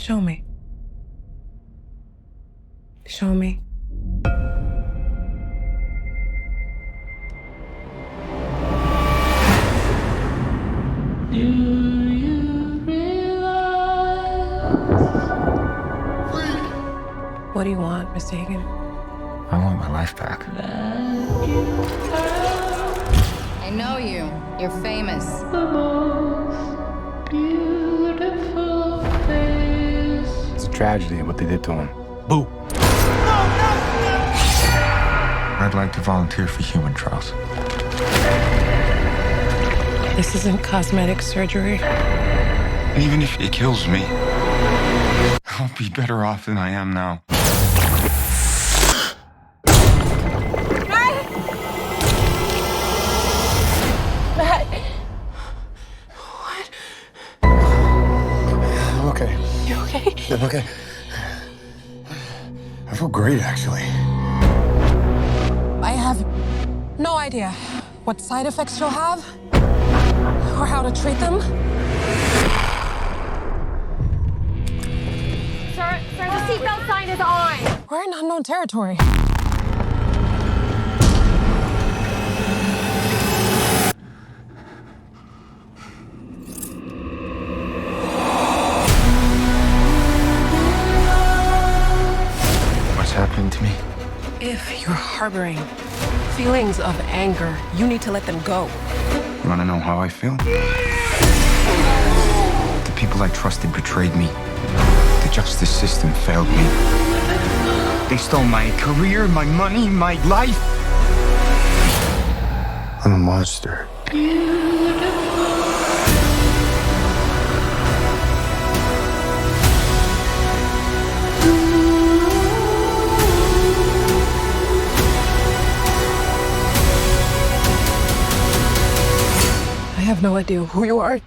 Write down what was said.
Show me. Show me. Do you realize? What do you want, Mr. Hagen? I want my life back. I know you. You're famous. The most beautiful face. It's a tragedy what they did to him. Boo. I'd like to volunteer for human trials. This isn't cosmetic surgery. Even if it kills me, I'll be better off than I am now. Matt! I'm okay. You okay? I'm okay. I feel great, actually. I have no idea what side effects you'll have or how to treat them. Sir, the seatbelt sign is on. We're in unknown territory. What's happening to me? If you're harboring feelings of anger, you need to let them go. You want to know how I feel? The people I trusted betrayed me. The justice system failed me. They stole my career, my money, my life. I'm a monster. I have no idea who you are.